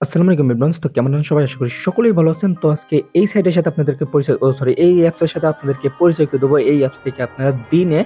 আসসালামু আলাইকুম এভরিওয়ান। তো কেমন আছেন সবাই? আশা করি সকলেই ভালো আছেন। তো আজকে এই সাইটের সাথে আপনাদেরকে এই অ্যাপসের সাথে আপনাদেরকে পরিচয় করে দেবো। এই অ্যাপস থেকে আপনারা দিনে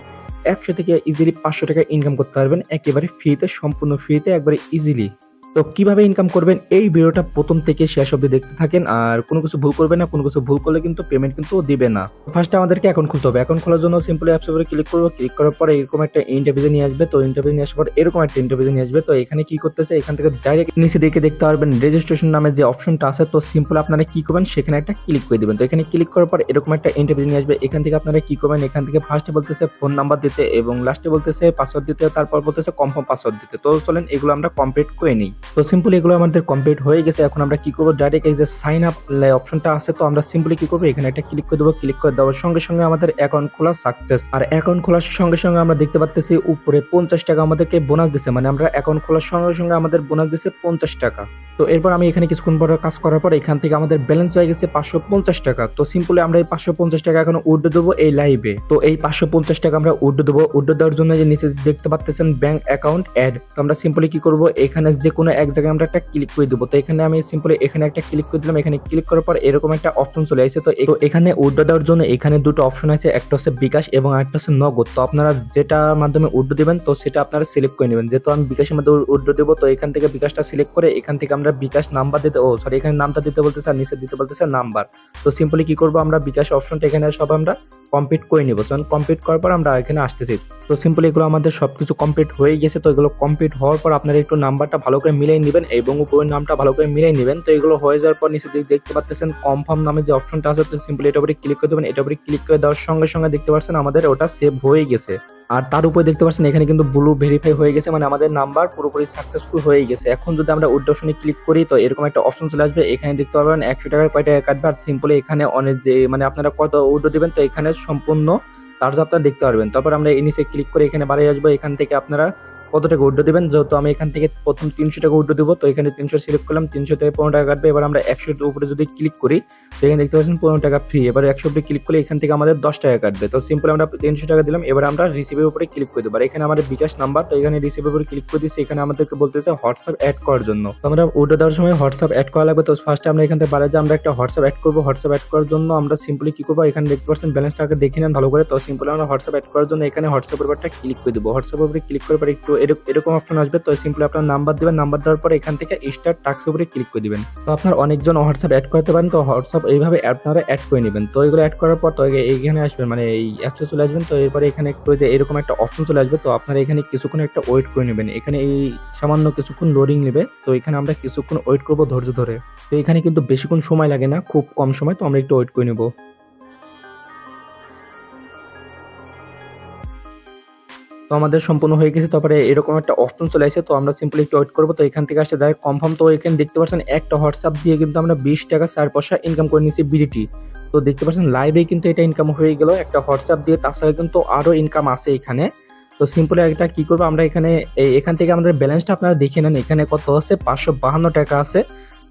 ১০০ থেকে ইজিলি ৳৫০০ ইনকাম করতে পারবেন। একেবারে ফ্রিতে, সম্পূর্ণ ফ্রিতে একবারে ইজিলি। তো কিভাবে ইনকাম করবেন এই ভিডিওটা ১ম থেকে শেষ অব্দি দেখতে থাকেন। আর কোনো কিছু ভুল করবেন না। কোনো কিছু ভুল করলে কিন্তু পেমেন্ট কিন্তু দিবে না। ফার্স্ট এ আমাদেরকে অ্যাকাউন্ট খুলতে হবে। অ্যাকাউন্ট খোলার জন্য সিম্পলি অ্যাপস এর উপরে ক্লিক করব। ক্লিক করার পরে এরকম একটা ইন্টারফেসে নিয়ে আসবে। তো ইন্টারফেসে নিয়ে আসার পর এরকম একটা ইন্টারফেসে নিয়ে আসবে। তো এখানে কি করতেছে? এখান থেকে ডাইরেক্ট নিচে দিকে দেখতে পারবেন রেজিস্ট্রেশন নামে যে অপশনটা আছে। তো সিম্পল আপনারা কি করবেন? সেখানে একটা ক্লিক করে দিবেন। তো এখানে ক্লিক করার পর এরকম একটা ইন্টারফেসে নিয়ে আসবে। এখান থেকে আপনারা কি করবেন? এখান থেকে ফার্স্ট এ বলতেছে ফোন নাম্বার দিতে এবং লাস্টে বলতেছে পাসওয়ার্ড দিতে, তারপর বলতেছে কনফার্ম পাসওয়ার্ড দিতে। তো চলেন এগুলো আমরা কমপ্লিট করে নিই। তো সিম্পলি এগুলো আমাদের কমপ্লিট হয়ে গেছে। এখন আমরা কি করব? ডাইরেক্ট এই যে সাইন আপ অপশনটা আছে, তো আমরা সিম্পলি কি করব? এখানে একটা ক্লিক করে দেব। ক্লিক করে দেওয়ার সঙ্গে সঙ্গে আমাদের অ্যাকাউন্ট খোলা সাকসেস। আর অ্যাকাউন্ট খোলার সঙ্গে সঙ্গে আমরা দেখতে পাচ্তেছি উপরে ৳৫০ আমাদেরকে বোনাস দিছে। মানে আমরা অ্যাকাউন্ট খোলার সঙ্গে সঙ্গে আমাদের বোনাস দিছে ৳৫০। তো এরপর আমি এখানে কিছুক্ষণ পরে কাজ করার পর এখান থেকে আমাদের ব্যালেন্স হয়ে গেছে ৳৫৫০। তো সিম্পলি আমরা এই ৳৫৫০ এখন উইথড্র দেবো এই লাইভে। তো এই ৳৫৫০ আমরা উইথড্র দেবো। উইথড্র দেওয়ার জন্য যে নিচে দেখতে পাচ্তেছেন ব্যাংক অ্যাকাউন্ট এড। তো আমরা সিম্পলি কি করব? এখানে যেকোনো এক জায়গায় আমরা একটা ক্লিক করে দেবো। তো এখানে আমি সিম্পলি এখানে একটা ক্লিক করে দিলাম। এখানে ক্লিক করার পর এরকম একটা অপশন চলে আসছে। তো এখানে উইথড্র দেওয়ার জন্য এখানে দুটো অপশন আছে। একটা হচ্ছে বিকাশ এবং আরেকটা হচ্ছে নগদ। তো আপনারা যেটার মাধ্যমে উইথড্র দিবেন তো সেটা আপনারা সিলেক্ট করে নেবেন। যেহেতু আমি বিকাশের মধ্যে উইথড্র দেবো, তো এখান থেকে বিকাশটা সিলেক্ট করে এখান থেকে আমরা বিকাশ নাম্বার দিতে, এখানে নামটা দিতে বলতেছে আর নিচে দিতে বলতেছে নাম্বার। তো সিম্পলি কি করব? আমরা বিকাশ অপশনটা এখানে সব আমরা কমপ্লিট করে নিব। কমপ্লিট করার পর আমরা এখানে আসতেছি। তো সিম্পলি এগুলো আমাদের সবকিছু কমপ্লিট হয়ে গেছে। তো এগুলো কমপ্লিট হওয়ার পর আপনারা একটু নাম্বারটা ভালো করে মিলিয়ে নেবেন এবং উপরের নামটা ভালো করে মিলিয়ে নেবেন। তো এগুলো হয়ে যাওয়ার পর নিচে দিকে দেখতে পাচ্ছেন কনফার্ম নামে যে অপশনটা আছে, তো সিম্পলি এটার উপরে ক্লিক করে দেবেন। এটার উপরে ক্লিক করে দেওয়ার সঙ্গে সঙ্গে দেখতে পাচ্ছেন আমাদের ওটা সেভ হয়ে গেছে। আর তার উপরে দেখতে পাচ্ছেন এখানে কিন্তু ব্লু ভেরিফাই হয়ে গেছে, মানে আমাদের নাম্বার পুরোপুরি সাকসেসফুল হয়ে গেছে। এখন যদি আমরা উইথড্র অপশনে ক্লিক করি তো এরকম একটা অপশন চলে আসবে। এখানে দেখতে পারবেন ৳১০০ কয় টাকা কাটবে। আর সিম্পলি এখানে অনেক যে মানে আপনারা কত উইথড্র দিবেন তো এখানে সম্পূর্ণ চার্জ আপনারা দেখতে পারবেন। তারপর আমরা এই নিচে ক্লিক করে এখানে বাড়িয়ে আসবো। এখান থেকে আপনারা কত টাকা উইথড্র দিবেন। যেহেতু আমি এখান থেকে প্রথম ৳৩০০ উইথড্র দিব, তো এখানে ৩০০ সিলেক্ট করলাম। ৩০০ থেকে ৳১৫ কাটবে। এবার আমরা ১০০ এর উপরে যদি ক্লিক করি তো এখানে দেখতে পাচ্ছেন ৳১৫ ফ্রি। এবার ১০০ উপরে ক্লিক করলে এখান থেকে আমাদের ৳১০ কাটবে। তো সিম্পল আমরা ৳৩০০ দিলাম। এবার আমরা রিসিভের উপরে ক্লিক করে দেবো। আর এখানে আমাদের বিকাশ নাম্বার, তো এখানে রিসিভের উপরে ক্লিক করে দিচ্ছি। এখানে আমাদেরকে বলতেছে হোয়াটসঅ্যাপ এড করার জন্য। তো আমরা উইথড্র দেওয়ার সময় হোয়াটসঅ্যাপ এড করা লাগবে। তো ফার্স্টে আমরা এখান থেকে বাড়ায় যে আমরা একটা হোয়াটসঅ্যাপ এড করবো। হোয়াটসঅ্যাপ এড করার জন্য আমরা সিম্পলি কি করবো? এখানে দেখতে পাচ্ছেন ব্যালেন্সটাকে দেখে নেন ভালো করে। তো সিম্পলি আমরা হোয়াটসঅ্যাপ এড করার জন্য এখানে হোয়াটসঅ্যাপের উপরটা ক্লিক করে দেবো। হোয়াটসঅ্যাপের উপরে ক্লিক করার পর একটু এরকম অপশন আসবে। তো সিম্পলি আপনার নাম্বার দিবেন। নাম্বার দেওয়ার পরে এখান থেকে স্টার্ট টাস্কের উপরে ক্লিক করে দিবেন। তো আপনার অনেকজন হোয়াটসঅ্যাপ এড করতে পারেন। তো হোয়াটসঅ্যাপ এইভাবে আপনারা এড করে নেবেন। তো এগুলো এড করার পর তো এইখানে আসবেন, মানে এই অ্যাপসে চলে আসবেন। তো এরপরে এখানে একটু যে এরকম একটা অপশন চলে আসবে। তো আপনারা এখানে কিছুক্ষণ একটা ওয়েট করে নেবেন। এখানে এই সামান্য কিছুক্ষণ লোডিং নেবে। তো এখানে আমরা কিছুক্ষণ ওয়েট করবো ধৈর্য ধরে। তো এখানে কিন্তু বেশিক্ষণ সময় লাগে না, খুব কম সময়। তো আমরা একটু ওয়েট করে নেবো। তো আমাদের সম্পূর্ণ হয়ে গেছে। তারপরে এরকম একটা অপশন চলে আসে। তো আমরা সিম্পলি একটু ওয়েট করবো। তো এখান থেকে আসে ডাইরেক্ট কনফার্ম। তো এখানে দেখতে পাচ্ছেন একটা হোয়াটসঅ্যাপ দিয়ে কিন্তু আমরা ৳20.04 ইনকাম করে নিচ্ছি বিডিটি। তো দেখতে পাচ্ছেন লাইভে কিন্তু এটা ইনকাম হয়ে গেল একটা হোয়াটসঅ্যাপ দিয়ে। তাছাড়া কিন্তু আরো ইনকাম আছে এখানে। তো সিম্পলি একটা কি করবো আমরা এখানে এখান থেকে আমাদের ব্যালেন্সটা আপনারা দেখে নেন। এখানে কত আছে? ৳552 আছে।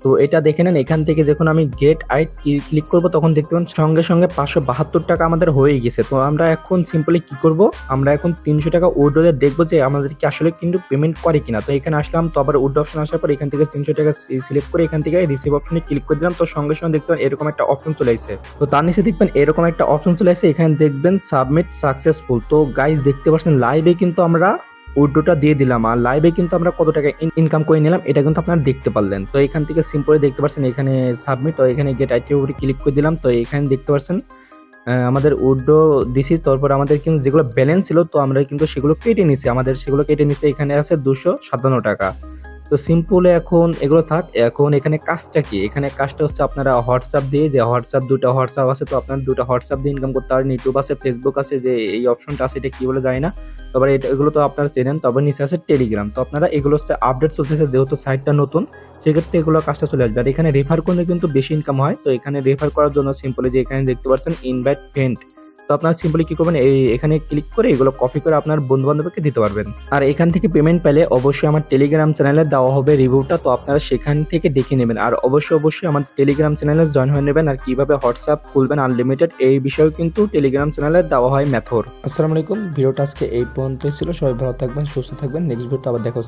তো এটা দেখে নেন। এখান থেকে যখন আমি গেট আইট ক্লিক করব তখন দেখতে পাবেন সঙ্গে সঙ্গে ৳572 আমাদের হয়ে গেছে। তো আমরা এখন সিম্পলি কি করব? আমরা এখন ৳300 উইথড্র দিয়ে দেখব যে আমাদের কি আসলে কিন্তু পেমেন্ট করে কিনা। তো এখানে আসলাম। তো আবার উইথড্র অপশন আসার পর এখান থেকে ৳300 সিলেক্ট করে এখান থেকে রিসিভ অপশনে ক্লিক করে দিলাম। তো সঙ্গে সঙ্গে দেখতে পাবেন এরকম একটা অপশন চলে আসছে। তো তার নিচে দেখবেন এরকম একটা অপশন চলে আসছে। এখানে দেখবেন সাবমিট সাকসেসফুল। তো গাইস দেখতে পাচ্ছেন লাইভে কিন্তু আমরা উইথড্রটা দিয়ে দিলাম। আর লাইভে কিন্তু আমরা কত টাকা ইনকাম করে নিলাম এটা কিন্তু আপনারা দেখতে পারলেন। তো এখান থেকে সিম্পলি দেখতে পাচ্ছেন এখানে সাবমিট। তো এখানে গেট আইটির উপরে ক্লিক করে দিলাম। তো এখানে দেখতে পাচ্ছেন আমাদের উইথড্র দিছি। তারপর আমাদের কিন্তু যেগুলো ব্যালেন্স ছিল তো আমরা কিন্তু সেগুলো কেটে নিছি। আমাদের সেগুলো কেটে নিছি। এখানে আছে ৳257। তো সিম্পল এখন এগুলো থাক। এখন এখানে কাজটা কি? এখানে কাজটা হচ্ছে আপনারা হোয়াটসঅ্যাপ দিয়ে, যে দুটা হোয়াটসঅ্যাপ আছে, তো আপনারা দুটা হোয়াটসঅ্যাপ দিয়ে ইনকাম করতে পারেন। ইউটিউব আছে, ফেসবুক আছে, যে এই অপশনটা আছে এটা কি বলে জানি না। তারপরে এগুলো তো আপনারা চেনেন। তারপর নিচে আছে টেলিগ্রাম। তো আপনারা এগুলো হচ্ছে আপডেট চলতেছে, যেহেতু সাইটটা নতুন সেক্ষেত্রে এগুলো কাজটা চলে আসবে। আর এখানে রেফার করলে কিন্তু বেশি ইনকাম হয়। তো এখানে রেফার করার জন্য সিম্পলি যে এখানে দেখতে পাচ্ছেন ইনভাইট ফ্রেন্ড। তো আপনারা সিম্পলি কি করবেন? এখানে ক্লিক করে এগুলো কপি করে আপনার বন্ধু বান্ধবকে দিতে পারবেন। আর এখান থেকে পেমেন্ট পেলে অবশ্যই আমার টেলিগ্রাম চ্যানেলে দেওয়া হবে রিভিউটা। তো আপনারা সেখান থেকে দেখে নেবেন। আর অবশ্যই আমার টেলিগ্রাম চ্যানেলে জয়েন হয়ে নেবেন। আর কিভাবে হোয়াটসঅ্যাপ খুলবেন আনলিমিটেড এই বিষয়েও কিন্তু টেলিগ্রাম চ্যানেলে দেওয়া হয় মেথড। আসসালামু আলাইকুম। ভিডিওটা আজকে এই পর্যন্তই ছিল। সবাই ভালো থাকবেন, সুস্থ থাকবেন। নেক্সট ভিডিওতে আবার দেখা হচ্ছে।